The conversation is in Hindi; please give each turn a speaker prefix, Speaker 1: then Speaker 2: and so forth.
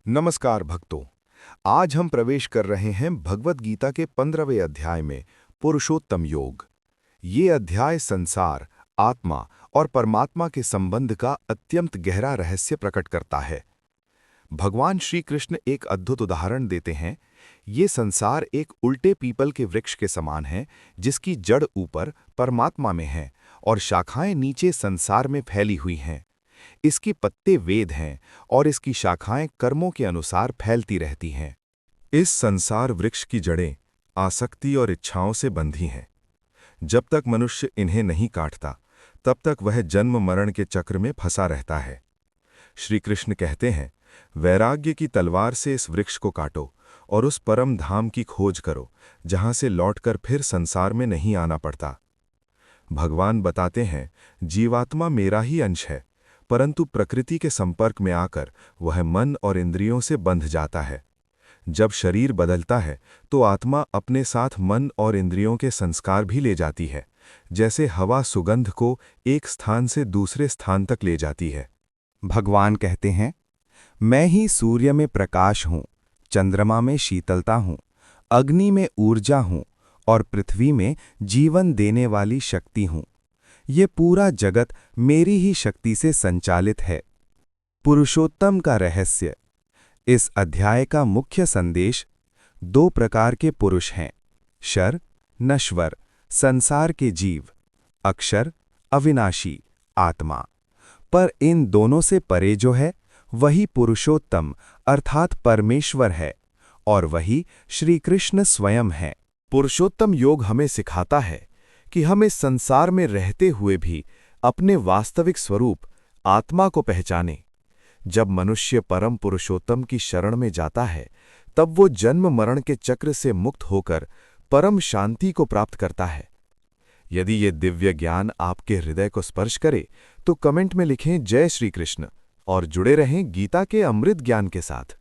Speaker 1: नमस्कार भक्तों। आज हम प्रवेश कर रहे हैं भगवत गीता के 15वें अध्याय में पुरुषोत्तम योग। ये अध्याय संसार, आत्मा और परमात्मा के संबंध का अत्यंत गहरा रहस्य प्रकट करता है। भगवान श्री कृष्ण एक अद्भुत उदाहरण देते हैं। ये संसार एक उल्टे पीपल के वृक्ष के समान है, जिसकी जड़ ऊपर परमात्मा में है और शाखाएं नीचे संसार में फैली हुई हैं। इसके पत्ते वेद हैं और इसकी शाखाएं कर्मों के अनुसार फैलती रहती हैं। इस संसार वृक्ष की जड़ें आसक्ति और इच्छाओं से बंधी हैं। जब तक मनुष्य इन्हें नहीं काटता, तब तक वह जन्म मरण के चक्र में फंसा रहता है। श्री कृष्ण कहते हैं, वैराग्य की तलवार से इस वृक्ष को काटो और उस परम धाम की खोज करो, जहां से लौटकर फिर संसार में नहीं आना पड़ता। भगवान बताते हैं, जीवात्मा मेरा ही अंश है, परंतु प्रकृति के संपर्क में आकर वह मन और इंद्रियों से बंध जाता है। जब शरीर बदलता है तो आत्मा अपने साथ मन और इंद्रियों के संस्कार भी ले जाती है, जैसे हवा सुगंध को एक स्थान से दूसरे स्थान तक ले जाती है।
Speaker 2: भगवान कहते हैं, मैं ही सूर्य में प्रकाश हूँ, चंद्रमा में शीतलता हूँ, अग्नि में ऊर्जा हूँ और पृथ्वी में जीवन देने वाली शक्ति हूँ। ये पूरा जगत मेरी ही शक्ति से संचालित है। पुरुषोत्तम का रहस्य। इस अध्याय का मुख्य संदेश: दो प्रकार के पुरुष हैं, क्षर, नश्वर, संसार के जीव, अक्षर, अविनाशी, आत्मा। पर इन दोनों से परे जो है, वही पुरुषोत्तम अर्थात परमेश्वर है, और वही श्री कृष्ण स्वयं है।
Speaker 1: पुरुषोत्तम योग हमें सिखाता है कि हम इस संसार में रहते हुए भी अपने वास्तविक स्वरूप आत्मा को पहचानें। जब मनुष्य परम पुरुषोत्तम की शरण में जाता है, तब वो जन्म मरण के चक्र से मुक्त होकर परम शांति को प्राप्त करता है। यदि ये दिव्य ज्ञान आपके हृदय को स्पर्श करे, तो कमेंट में लिखें जय श्री कृष्ण और जुड़े रहें गीता के अमृत ज्ञान के साथ।